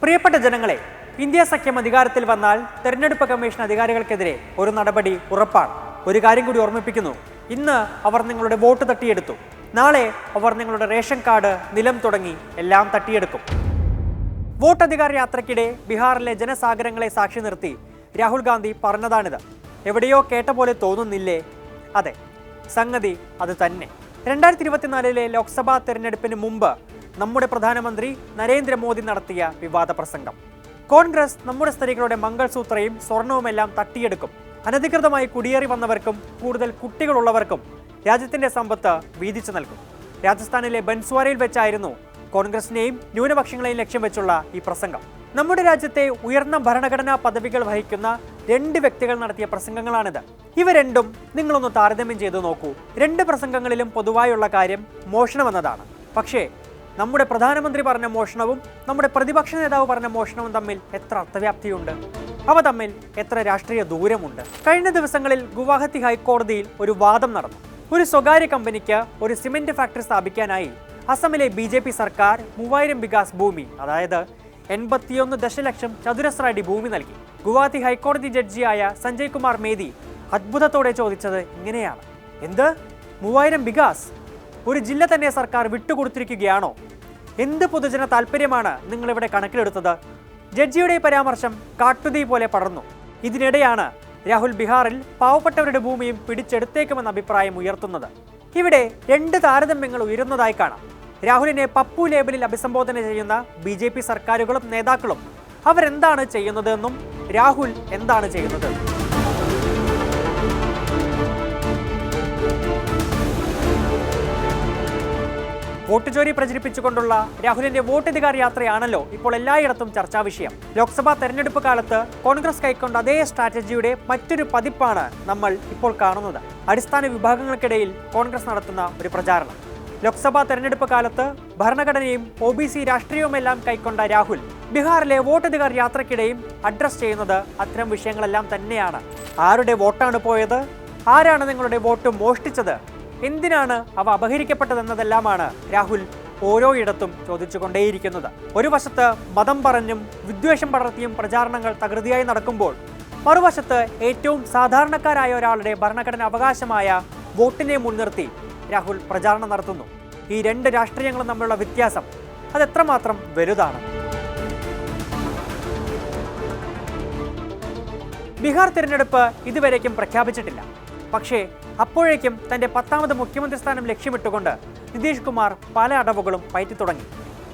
പ്രിയപ്പെട്ട ജനങ്ങളെ, ഇന്ത്യ സഖ്യം അധികാരത്തിൽ വന്നാൽ തെരഞ്ഞെടുപ്പ് കമ്മീഷൻ അധികാരികൾക്കെതിരെ ഒരു നടപടി ഉറപ്പാണ്. ഒരു കാര്യം കൂടി ഓർമ്മിപ്പിക്കുന്നു, ഇന്ന് അവർ നിങ്ങളുടെ വോട്ട് തട്ടിയെടുത്തു, നാളെ അവർ നിങ്ങളുടെ റേഷൻ കാർഡ്, നിലം തുടങ്ങി എല്ലാം തട്ടിയെടുക്കും. വോട്ടധികാര യാത്രയ്ക്കിടെ ബീഹാറിലെ ജനസാഗരങ്ങളെ സാക്ഷി നിർത്തി രാഹുൽ ഗാന്ധി പറഞ്ഞതാണിത്. എവിടെയോ കേട്ട പോലെ തോന്നുന്നില്ലേ? അതെ, സംഗതി അത് തന്നെ. 2024 ലോക്സഭാ തെരഞ്ഞെടുപ്പിന് മുമ്പ് നമ്മുടെ പ്രധാനമന്ത്രി നരേന്ദ്രമോദി നടത്തിയ വിവാദ പ്രസംഗം. കോൺഗ്രസ് നമ്മുടെ സ്ത്രീകളുടെ മംഗൾസൂത്രയും സ്വർണവുമെല്ലാം തട്ടിയെടുക്കും, അനധികൃതമായി കുടിയേറി വന്നവർക്കും കൂടുതൽ കുട്ടികളുള്ളവർക്കും രാജ്യത്തിന്റെ സമ്പത്ത് വീതിച്ചു നൽകും. രാജസ്ഥാനിലെ ബൻസ്വാരയിൽ വെച്ചായിരുന്നു കോൺഗ്രസിനെയും ന്യൂനപക്ഷങ്ങളെയും ലക്ഷ്യം വെച്ചുള്ള ഈ പ്രസംഗം. നമ്മുടെ രാജ്യത്തെ ഉയർന്ന ഭരണഘടനാ പദവികൾ വഹിക്കുന്ന 2 വ്യക്തികൾ നടത്തിയ പ്രസംഗങ്ങളാണിത്. ഇവ രണ്ടും നിങ്ങളൊന്ന് താരതമ്യം ചെയ്തു നോക്കൂ. 2 പ്രസംഗങ്ങളിലും പൊതുവായുള്ള കാര്യം മോഷണമെന്നതാണ്. പക്ഷേ നമ്മുടെ പ്രധാനമന്ത്രി പറഞ്ഞ മോഷണവും നമ്മുടെ പ്രതിപക്ഷ നേതാവ് പറഞ്ഞ മോഷണവും തമ്മിൽ എത്ര അർത്ഥവ്യാപ്തിയുണ്ട്, അവ തമ്മിൽ എത്ര രാഷ്ട്രീയ ദൂരമുണ്ട്. കഴിഞ്ഞ ദിവസങ്ങളിൽ ഗുവാഹത്തി ഹൈക്കോടതിയിൽ ഒരു വാദം നടന്നു. ഒരു സ്വകാര്യ കമ്പനിക്ക് ഒരു സിമന്റ് ഫാക്ടറി സ്ഥാപിക്കാനായി അസമിലെ BJP സർക്കാർ 3000 ബിഗാസ് ഭൂമി, അതായത് 81 ദശലക്ഷം ചതുരശ്ര അടി ഭൂമി നൽകി. ഗുവാഹത്തി ഹൈക്കോടതി ജഡ്ജിയായ സഞ്ജയ് കുമാർ മേദി അത്ഭുതത്തോടെ ചോദിച്ചത് ഇങ്ങനെയാണ്: എന്ത് 3000 ബിഗാസ്? ഒരു ജില്ല തന്നെ സർക്കാർ വിട്ടുകൊടുത്തിരിക്കുകയാണോ? എന്ത് പൊതുജന താല്പര്യമാണ് നിങ്ങളിവിടെ കണക്കിലെടുത്തത്? ജഡ്ജിയുടെ പരാമർശം കാട്ടുതീ പോലെ പടർന്നു. ഇതിനിടെയാണ് രാഹുൽ ബീഹാറിൽ പാവപ്പെട്ടവരുടെ ഭൂമിയും പിടിച്ചെടുത്തേക്കുമെന്ന അഭിപ്രായം ഉയർത്തുന്നത്. ഇവിടെ 2 താരതമ്യങ്ങൾ ഉയരുന്നതായി കാണാം. രാഹുലിനെ പപ്പു ലേബലിൽ അഭിസംബോധന ചെയ്യുന്ന BJP സർക്കാരുകളും നേതാക്കളും അവരെന്താണ് ചെയ്യുന്നതെന്നും രാഹുൽ എന്താണ് ചെയ്യുന്നത്. വോട്ട് ചോരി പ്രചരിപ്പിച്ചുകൊണ്ടുള്ള രാഹുലിന്റെ വോട്ടധികാര യാത്രയാണല്ലോ ഇപ്പോൾ എല്ലായിടത്തും ചർച്ചാ വിഷയം. ലോക്സഭാ തെരഞ്ഞെടുപ്പ് കാലത്ത് കോൺഗ്രസ് കൈക്കൊണ്ട അതേ സ്ട്രാറ്റജിയുടെ മറ്റൊരു പതിപ്പാണ് നമ്മൾ ഇപ്പോൾ കാണുന്നത്. അടിസ്ഥാന വിഭാഗങ്ങൾക്കിടയിൽ കോൺഗ്രസ് നടത്തുന്ന ഒരു പ്രചാരണം. ലോക്സഭാ തെരഞ്ഞെടുപ്പ് കാലത്ത് ഭരണഘടനയും OBC രാഷ്ട്രീയവുമെല്ലാം കൈക്കൊണ്ട രാഹുൽ ബീഹാറിലെ വോട്ടധികാര യാത്രയ്ക്കിടെയും അഡ്രസ് ചെയ്യുന്നത് അത്തരം വിഷയങ്ങളെല്ലാം തന്നെയാണ്. ആരുടെ വോട്ടാണ് പോയത്? ആരാണ് നിങ്ങളുടെ വോട്ട് മോഷ്ടിച്ചത്? എന്തിനാണ് അവ അപഹരിക്കപ്പെട്ടതെന്നതെല്ലാമാണ് രാഹുൽ ഓരോയിടത്തും ചോദിച്ചുകൊണ്ടേയിരിക്കുന്നത്. ഒരു വശത്ത് മതം പറഞ്ഞും വിദ്വേഷം പടർത്തിയും പ്രചാരണങ്ങൾ തകൃതിയായി നടക്കുമ്പോൾ, മറുവശത്ത് ഏറ്റവും സാധാരണക്കാരായ ഒരാളുടെ ഭരണഘടന അവകാശമായ വോട്ടിനെ മുൻനിർത്തി രാഹുൽ പ്രചാരണം നടത്തുന്നു. ഈ 2 രാഷ്ട്രീയങ്ങളും തമ്മിലുള്ള വ്യത്യാസം അതെത്രമാത്രം വലുതാണ്. ബീഹാർ തിരഞ്ഞെടുപ്പ് ഇതുവരേക്കും പ്രഖ്യാപിച്ചിട്ടില്ല. പക്ഷേ അപ്പോഴേക്കും തന്റെ 10ാമത് മുഖ്യമന്ത്രി സ്ഥാനം ലക്ഷ്യമിട്ടുകൊണ്ട് നിതീഷ് കുമാർ പല അടവുകളും പയറ്റി തുടങ്ങി.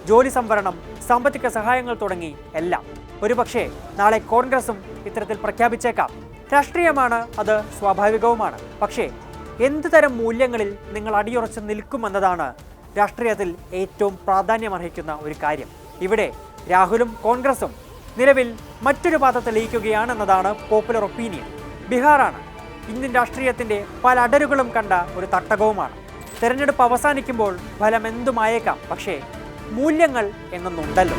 ജോലി സംവരണം, സാമ്പത്തിക സഹായങ്ങൾ തുടങ്ങി എല്ലാം. ഒരുപക്ഷെ നാളെ കോൺഗ്രസും ഇത്തരത്തിൽ പ്രഖ്യാപിച്ചേക്കാം. രാഷ്ട്രീയമാണ്, അത് സ്വാഭാവികവുമാണ്. പക്ഷേ എന്ത് തരം മൂല്യങ്ങളിൽ നിങ്ങൾ അടിയുറച്ച് നിൽക്കുമെന്നതാണ് രാഷ്ട്രീയത്തിൽ ഏറ്റവും പ്രാധാന്യമർഹിക്കുന്ന ഒരു കാര്യം. ഇവിടെ രാഹുലും കോൺഗ്രസും നിലവിൽ മറ്റൊരു പാത തെളിയിക്കുകയാണെന്നതാണ് പോപ്പുലർ ഒപ്പീനിയൻ. ബീഹാറാണ് ഇന്ത്യൻ രാഷ്ട്രീയത്തിന്റെ പല അടരുകളും കണ്ട ഒരു തട്ടകവുമാണ്. തെരഞ്ഞെടുപ്പ് അവസാനിക്കുമ്പോൾ ഫലം എന്തുമായേക്കാം, പക്ഷേ മൂല്യങ്ങൾ എന്നൊന്നുണ്ടല്ലോ.